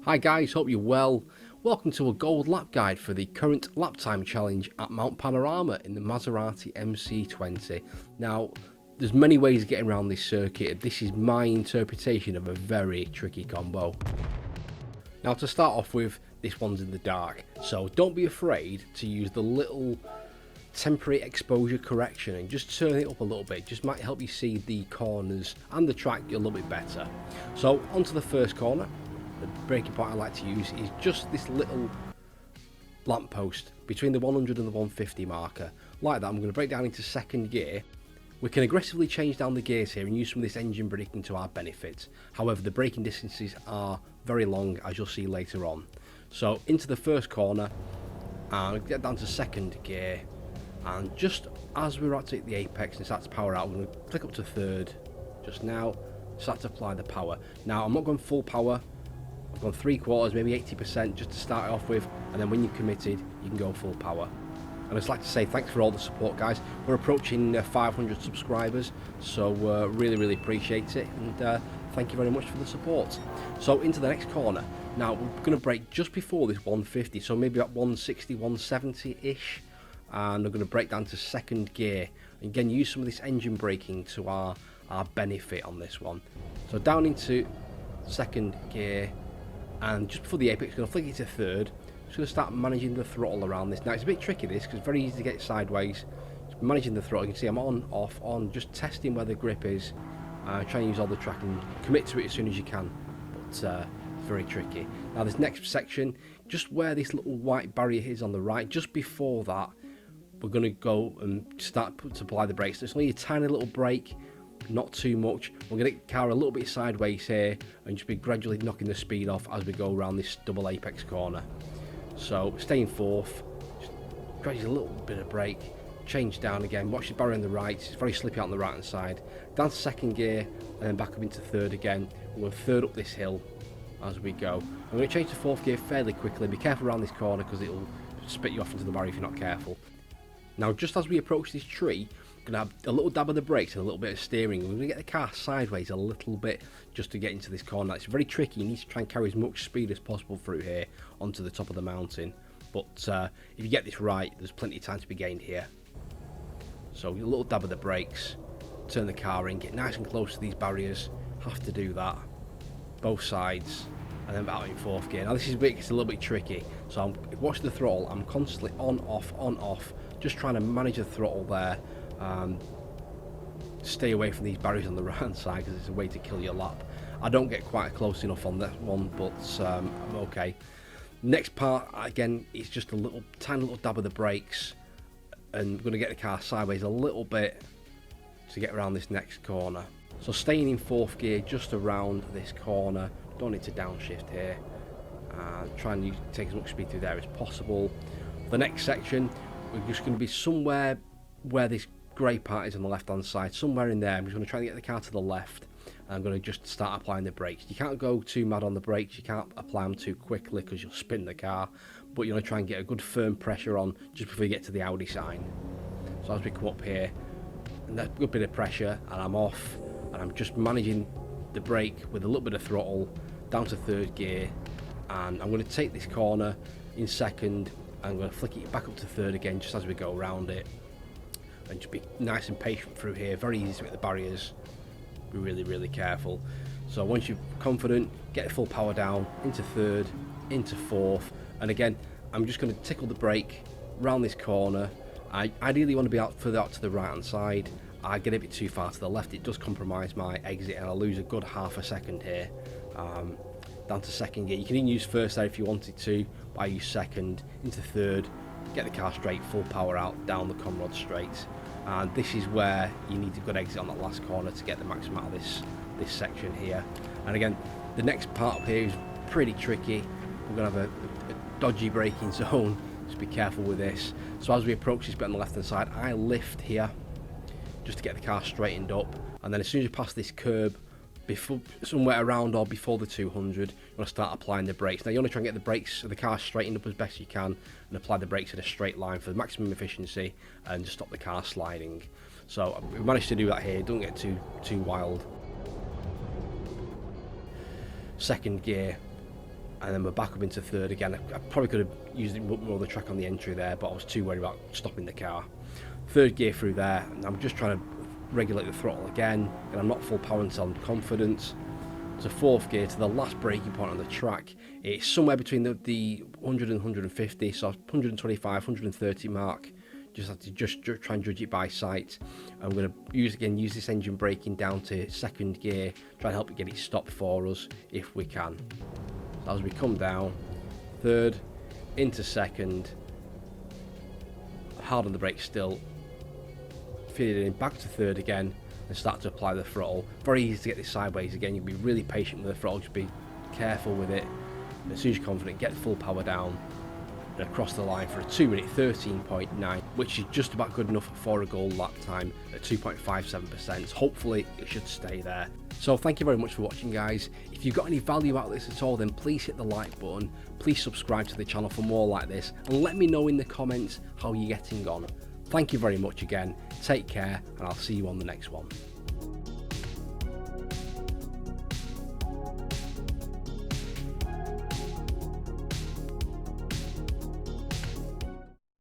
Hi guys, hope you're well. Welcome to a gold lap guide for the current lap time challenge at Mount Panorama in the Maserati MC20. Now, there's many ways of getting around this circuit. This is my interpretation of a very tricky combo. Now, to start off with, this one's in the dark, so don't be afraid to use the little temporary exposure correction and just turn it up a little bit. Just might help you see the corners and the track a little bit better. So onto the first corner. The braking point I like to use is just this little lamppost between the 100 and the 150 marker. Like that, I'm going to break down into second gear. We can aggressively change down the gears here and use some of this engine braking to our benefit. However, the braking distances are very long, as you'll see later on. So into the first corner and get down to second gear, and just as we're at the apex and start to power out, I'm going to click up to third just now, start to apply the power. Now I'm not going full power, I've gone 3/4, maybe 80% just to start it off with, and then when you're committed you can go full power. And I'd just like to say thanks for all the support, guys. We're approaching 500 subscribers, so really appreciate it, and thank you very much for the support. So into the next corner. Now we're going to brake just before this 150, so maybe at 160, 170 ish, and I'm going to brake down to second gear. Again, use some of this engine braking to our benefit on this one. So down into second gear, and just before the apex, I'm going to flick it to third. Just going to start managing the throttle around this. Now it's a bit tricky this, because it's very easy to get sideways. Just managing the throttle, you can see I'm on, off, on, just testing where the grip is. Try and use all the track and commit to it as soon as you can, but it's very tricky. Now this next section, just where this little white barrier is on the right, just before that, we're going to go and start to apply the brakes. It's only a tiny little brake, not too much. We're going to get the car a little bit sideways here and just be gradually knocking the speed off as we go around this double apex corner. So staying fourth, just gradually a little bit of brake, change down again, watch the barrier on the right, it's very slippy out on the right hand side, down to second gear and then back up into third again. We're going third up this hill as we go. I'm going to change to fourth gear fairly quickly. Be careful around this corner because it'll spit you off into the barrier if you're not careful. Now just as we approach this tree, we're going to have a little dab of the brakes and a little bit of steering. We're going to get the car sideways a little bit just to get into this corner. It's very tricky. You need to try and carry as much speed as possible through here onto the top of the mountain. But if you get this right, there's plenty of time to be gained here. So a little dab of the brakes, turn the car in, get nice and close to these barriers. Have to do that, both sides, and then out in fourth gear. Now this is it's a little bit tricky. So watch the throttle. I'm constantly on, off, just trying to manage the throttle there. Stay away from these barriers on the right hand side because it's a way to kill your lap. I don't get quite close enough on that one, but I'm okay. Next part, again, it's just a tiny little dab of the brakes, and we're going to get the car sideways a little bit to get around this next corner. So staying in fourth gear just around this corner, don't need to downshift here. Try and take as much speed through there as possible. The next section, we're just going to be somewhere where this grey part is on the left hand side, somewhere in there. I'm just going to try and get the car to the left, and I'm going to just start applying the brakes. You can't go too mad on the brakes, you can't apply them too quickly because you'll spin the car, but you're going to try and get a good firm pressure on just before you get to the Audi sign. So as we come up here, and that good bit of pressure, and I'm off, and I'm just managing the brake with a little bit of throttle down to third gear, and I'm going to take this corner in second, and I'm going to flick it back up to third again just as we go around it. And just be nice and patient through here. Very easy to hit the barriers. Be really careful. So once you're confident, get the full power down into third, into fourth, and again I'm just going to tickle the brake round this corner. I ideally want to be further out to the right hand side. I get a bit too far to the left, it does compromise my exit and I lose a good half a second here. Down to second gear. You can even use first there if you wanted to, but I use second into third. Get the car straight, full power out, down the conrod straight, and this is where you need a good exit on that last corner to get the maximum out of this section here. And again, the next part up here is pretty tricky. We're going to have a dodgy braking zone, just be careful with this. So as we approach this bit on the left hand side, I lift here just to get the car straightened up, and then as soon as you pass this curb, before somewhere around or before the 200, you want to start applying the brakes. Now you want to try and get the brakes of the car straightened up as best you can and apply the brakes in a straight line for the maximum efficiency and just stop the car sliding. So we managed to do that here, don't get too wild. Second gear, and then we're back up into third again. I probably could have used more of the track on the entry there, but I was too worried about stopping the car. Third gear through there, and I'm just trying to regulate the throttle again, and I'm not full power until I'm confident. So fourth gear to the last braking point on the track. It's somewhere between the 100 and 150, so 125, 130 mark. Just have to try and judge it by sight. I'm going to use this engine braking down to second gear, try and help it get it stopped for us if we can. So as we come down, third into second, hard on the brakes still, feed it in back to third again, and start to apply the throttle. Very easy to get this sideways again. You'll be really patient with the throttle, just be careful with it. And as soon as you're confident, get full power down and across the line for a 2-minute 13.9, which is just about good enough for a gold lap time at 2.57%. Hopefully it should stay there. So thank you very much for watching, guys. If you've got any value out of this at all, then please hit the like button, please subscribe to the channel for more like this, and let me know in the comments how you're getting on. Thank you very much again, take care, and I'll see you on the next one.